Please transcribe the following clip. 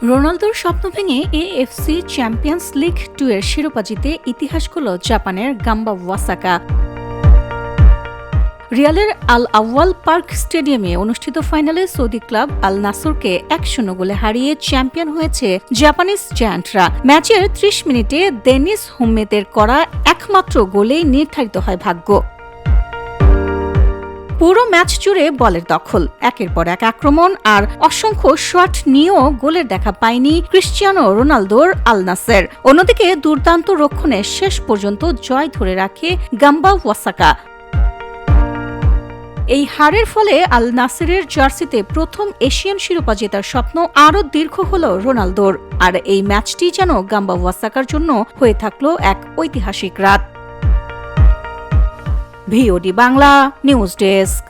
রোনালদোর স্বপ্ন ভেঙে এএফসি চ্যাম্পিয়ন্স লিগ 2 এর শিরোপা জিতে ইতিহাস গড়ল জাপানের গাম্বা ওয়াসাকা। রিয়ালের আল আওয়াল পার্ক স্টেডিয়ামে অনুষ্ঠিত ফাইনালে সৌদি ক্লাব আল নাসরকে 1-0 গোলে হারিয়ে চ্যাম্পিয়ন হয়েছে জাপানিজ জায়ান্টরা। ম্যাচের 30 মিনিটে দেনিস হুম্মেদের করা একমাত্র গোলেই নির্ধারিত হয় ভাগ্য। পুরো ম্যাচ জুড়ে বলের দখল, একের পর এক আক্রমণ আর অসংখ্য শট নিয়েও গোলের দেখা পায়নি ক্রিশ্চিয়ানো রোনালদোর আল নাসের। অন্যদিকে দুর্দান্ত রক্ষণে শেষ পর্যন্ত জয় ধরে রাখে গাম্বা ওয়াসাকা। এই হারের ফলে আল নাসেরের জার্সিতে প্রথম এশিয়ান শিরোপা জেতার স্বপ্ন আরও দীর্ঘ হল রোনালদোর। আর এই ম্যাচটি যেন গাম্বা ওয়াসাকার জন্য হয়ে থাকল এক ঐতিহাসিক রাত। VOD Bangla news desk.